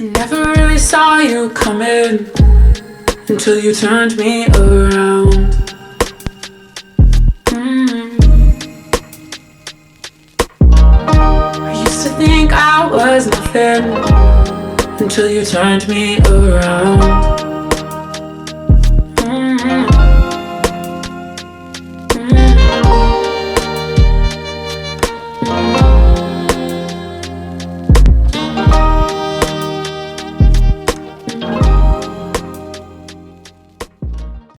I never really saw you coming until you turned me around. I used to think I was nothing until you turned me around.